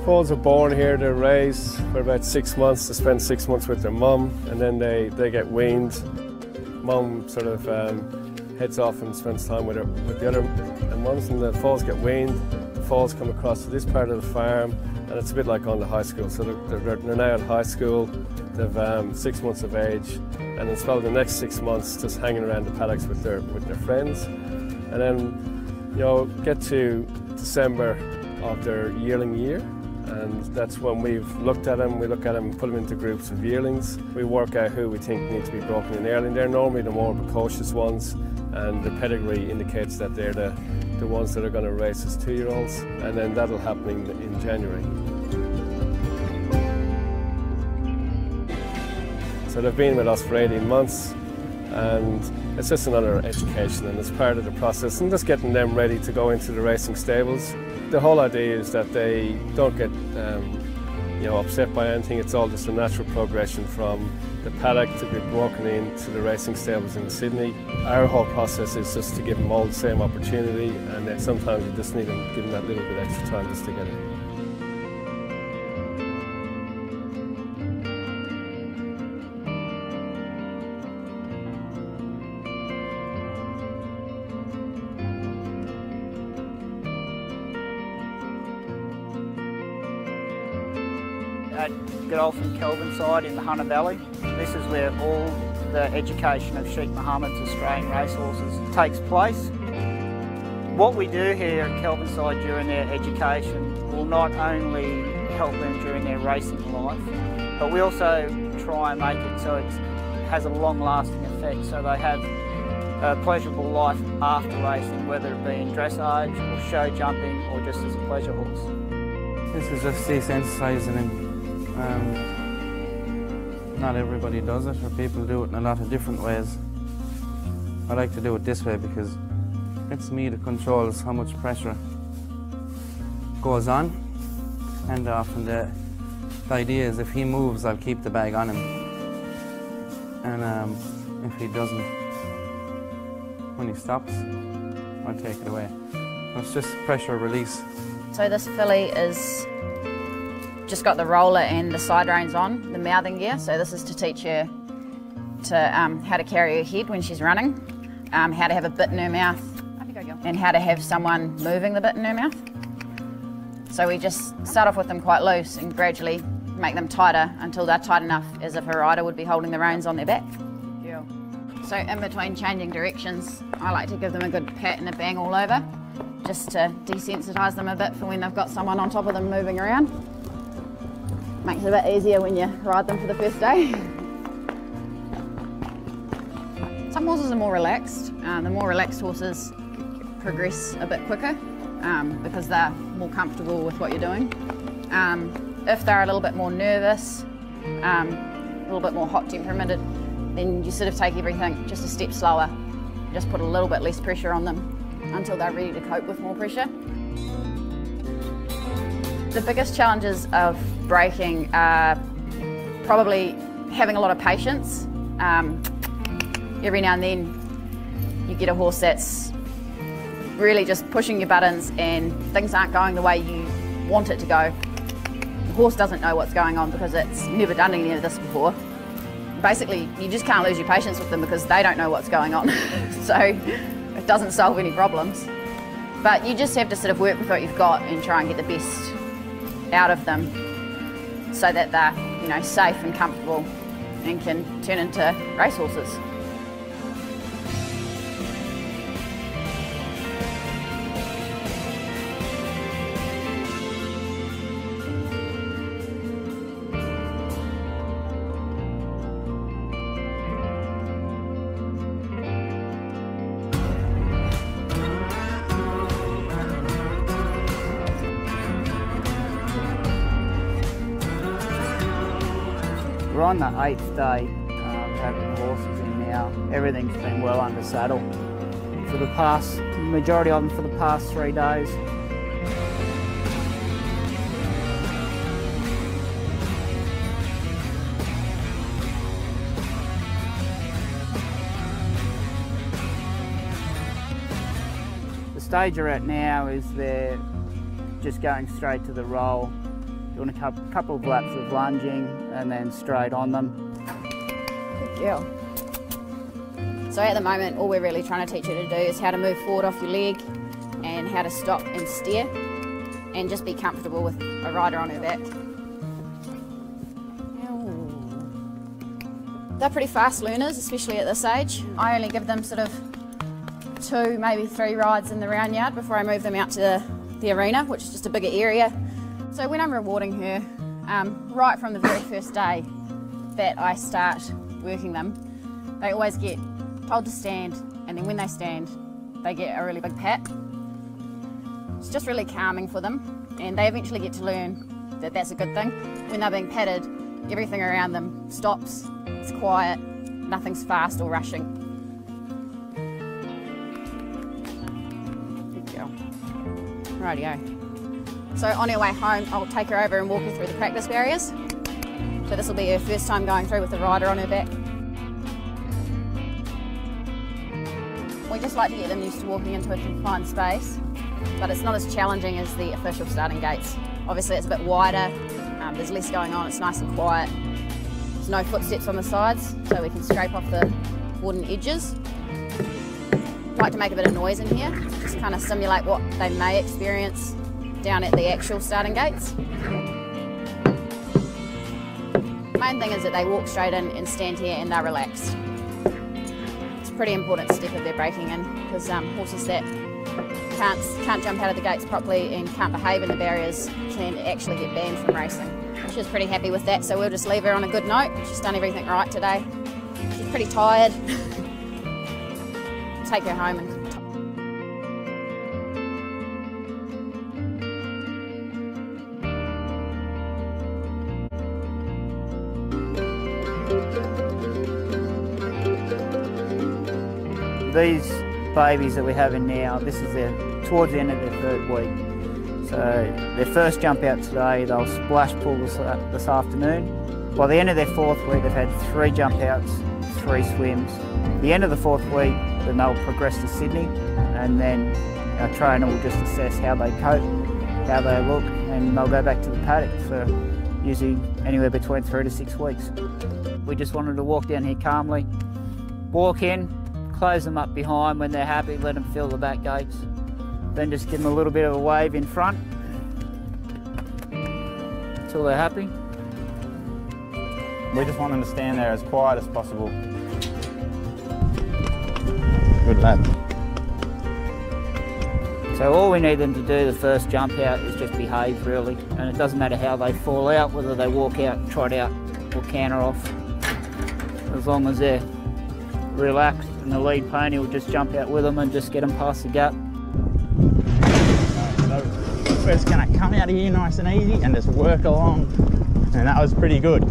Foals are born here, they're raised for about 6 months. They spend 6 months with their mum, and then they get weaned. Mum sort of heads off and spends time with the other mums, and the foals get weaned. The foals come across to this part of the farm, and it's a bit like on the high school. So they're now at high school. They've 6 months of age, and then spend the next 6 months just hanging around the paddocks with their friends, and then get to December of their yearling year. And that's when we've looked at them. We look at them, put them into groups of yearlings. We work out who we think need to be broken in early. They're normally the more precocious ones, and the pedigree indicates that they're the ones that are going to race as 2-year-olds, and then that'll happen in January. So they've been with us for 18 months, and it's just another education, and it's part of the process, and just getting them ready to go into the racing stables. The whole idea is that they don't get upset by anything. It's all just a natural progression from the paddock to be broken into the racing stables in Sydney. Our whole process is just to give them all the same opportunity, and then sometimes you just need to give them that little bit extra time just to get it. At Godolphin Kelvin side in the Hunter Valley. This is where all the education of Sheikh Mohammed's Australian racehorses takes place. What we do here at Kelvin side during their education will not only help them during their racing life, but we also try and make it so it has a long-lasting effect, so they have a pleasurable life after racing, whether it be in dressage or show jumping or just as a pleasure horse. This is just desensitising him. Not everybody does it, or people do it in a lot of different ways. I like to do it this way because it's me that controls how much pressure goes on, and often the idea is if he moves, I'll keep the bag on him, and if he doesn't, when he stops, I'll take it away. So it's just pressure release. So this filly is just got the roller and the side reins on, the mouthing gear. So this is to teach her to how to carry her head when she's running, how to have a bit in her mouth, and how to have someone moving the bit in her mouth. So we just start off with them quite loose and gradually make them tighter until they're tight enough as if her rider would be holding the reins on their back. Yeah. So in between changing directions, I like to give them a good pat and a bang all over, just to desensitise them a bit for when they've got someone on top of them moving around. Makes it a bit easier when you ride them for the first day. Some horses are more relaxed. The more relaxed horses progress a bit quicker because they're more comfortable with what you're doing. If they're a little bit more nervous, a little bit more hot temperamented, then you sort of take everything just a step slower. Just put a little bit less pressure on them until they're ready to cope with more pressure. The biggest challenges of breaking are probably having a lot of patience. Every now and then you get a horse that's really just pushing your buttons and things aren't going the way you want it to go. The horse doesn't know what's going on because it's never done any of this before. Basically, you just can't lose your patience with them because they don't know what's going on. So it doesn't solve any problems. But you just have to sort of work with what you've got and try and get the best out of them so that they're, you know, safe and comfortable and can turn into racehorses. We're on the 8th day of having the horses in now. Everything's been well under saddle for the past, majority of them for the past 3 days. The stage we're at now is they're just going straight to the roll, doing a couple of laps of lunging and then straight on them. Good girl. So at the moment, all we're really trying to teach her to do is how to move forward off your leg and how to stop and steer and just be comfortable with a rider on her back. They're pretty fast learners, especially at this age. I only give them sort of 2, maybe 3 rides in the round yard before I move them out to the arena, which is just a bigger area. So when I'm rewarding her, right from the very first day that I start working them, they always get told to stand, and then when they stand, they get a really big pat. It's just really calming for them, and they eventually get to learn that that's a good thing. When they're being patted, everything around them stops, it's quiet, nothing's fast or rushing. Good girl. Rightio. So on her way home, I'll take her over and walk her through the practice barriers. So this will be her first time going through with the rider on her back. We just like to get them used to walking into a confined space, but it's not as challenging as the official starting gates. Obviously it's a bit wider, there's less going on, it's nice and quiet. There's no footsteps on the sides, so we can scrape off the wooden edges. I like to make a bit of noise in here, just kind of simulate what they may experience down at the actual starting gates. Main thing is that they walk straight in and stand here and they're relaxed. It's a pretty important step if they're breaking in, because horses that can't jump out of the gates properly and can't behave in the barriers can actually get banned from racing. She's pretty happy with that, so we'll just leave her on a good note. She's done everything right today. She's pretty tired. Take her home and these babies that we're having now, this is towards the end of their 3rd week. So their first jump out today, they'll splash pull this afternoon. By the end of their 4th week, they've had 3 jump outs, 3 swims. At the end of the 4th week, then they'll progress to Sydney, and then our trainer will just assess how they cope, how they look, and they'll go back to the paddock for usually anywhere between 3 to 6 weeks. We just wanted to walk down here calmly, walk in, close them up behind when they're happy, let them fill the back gates, then just give them a little bit of a wave in front until they're happy. We just want them to stand there as quiet as possible. Good lad. So all we need them to do the first jump out is just behave really, and it doesn't matter how they fall out, whether they walk out, trot out or canter off, as long as they're relaxed and the lead pony will just jump out with them and just get them past the gap. So we're just going to come out of here nice and easy and just work along, and that was pretty good.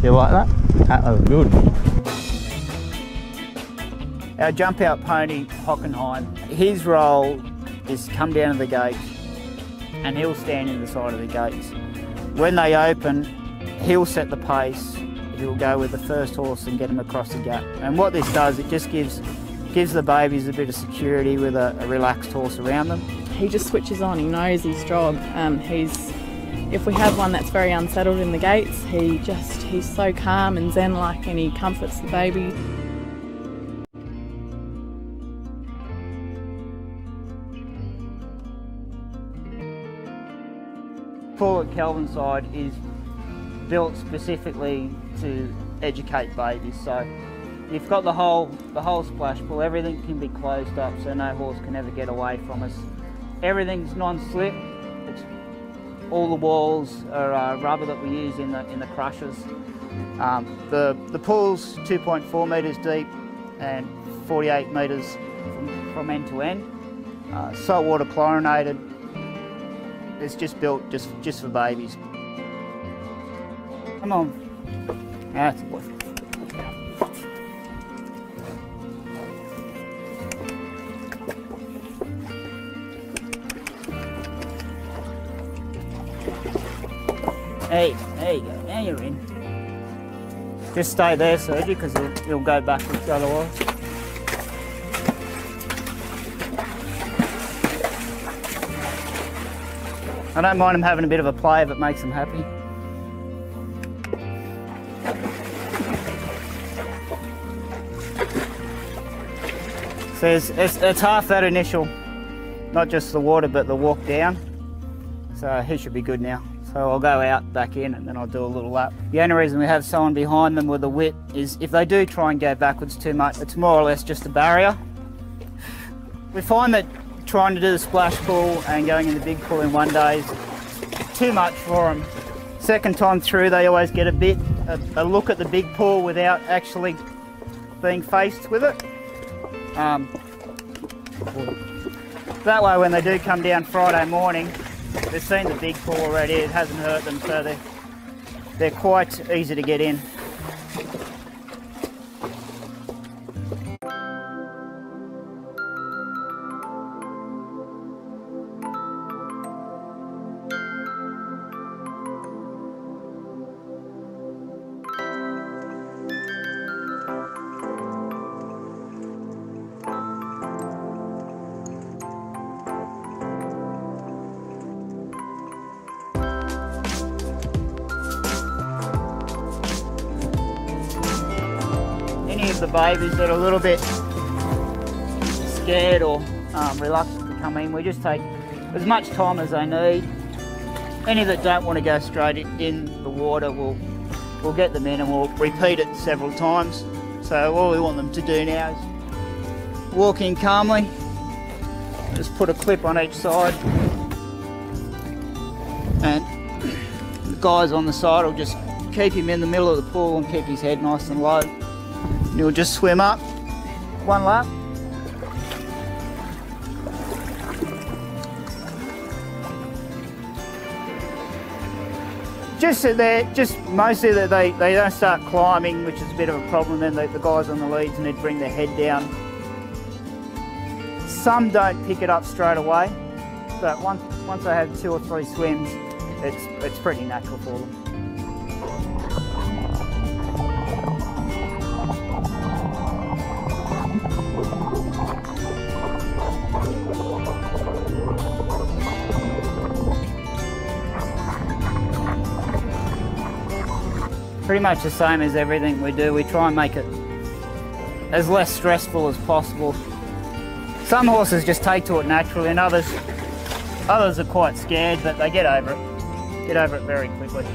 You like that? That was good. Our jump out pony, Hockenheim, his role is to come down to the gates and he'll stand in the side of the gates. When they open, he'll set the pace, you'll go with the first horse and get them across the gap. And what this does, it just gives the babies a bit of security with a relaxed horse around them. He just switches on, he knows his job. If we have one that's very unsettled in the gates, he's so calm and zen-like, and he comforts the baby. Pool at Kelvinside is built specifically to educate babies. So you've got the whole splash pool, everything can be closed up so no horse can ever get away from us. Everything's non-slip. All the walls are rubber that we use in the crushers. The pool's 2.4 metres deep and 48 metres from end to end. Saltwater chlorinated. It's just built just for babies. Come on. That's a boy. Hey, there you go, now you're in. Just stay there, Sergi, because you'll go backwards otherwise. I don't mind them having a bit of a play if it makes them happy. So it's half that initial, not just the water, but the walk down. So he should be good now. So I'll go out, back in, and then I'll do a little lap. The only reason we have someone behind them with a whip is if they do try and go backwards too much, it's more or less just a barrier. We find that trying to do the splash pool and going in the big pool in one day is too much for them. Second time through, they always get a look at the big pool without actually being faced with it. That way, when they do come down Friday morning, they've seen the big pool already, it hasn't hurt them, so they're quite easy to get in. Any of the babies that are a little bit scared or reluctant to come in, we just take as much time as they need. Any that don't want to go straight in the water, we'll get them in and we'll repeat it several times. So all we want them to do now is walk in calmly, just put a clip on each side, and the guys on the side will just keep him in the middle of the pool and keep his head nice and low. And he'll just swim up, one lap. Just sit there, just mostly that they don't start climbing, which is a bit of a problem. Then the guys on the leads need to bring their head down. Some don't pick it up straight away, but once they have 2 or 3 swims, it's pretty natural for them. Pretty much the same as everything we do. We try and make it as less stressful as possible. Some horses just take to it naturally, and others are quite scared, but they get over it very quickly.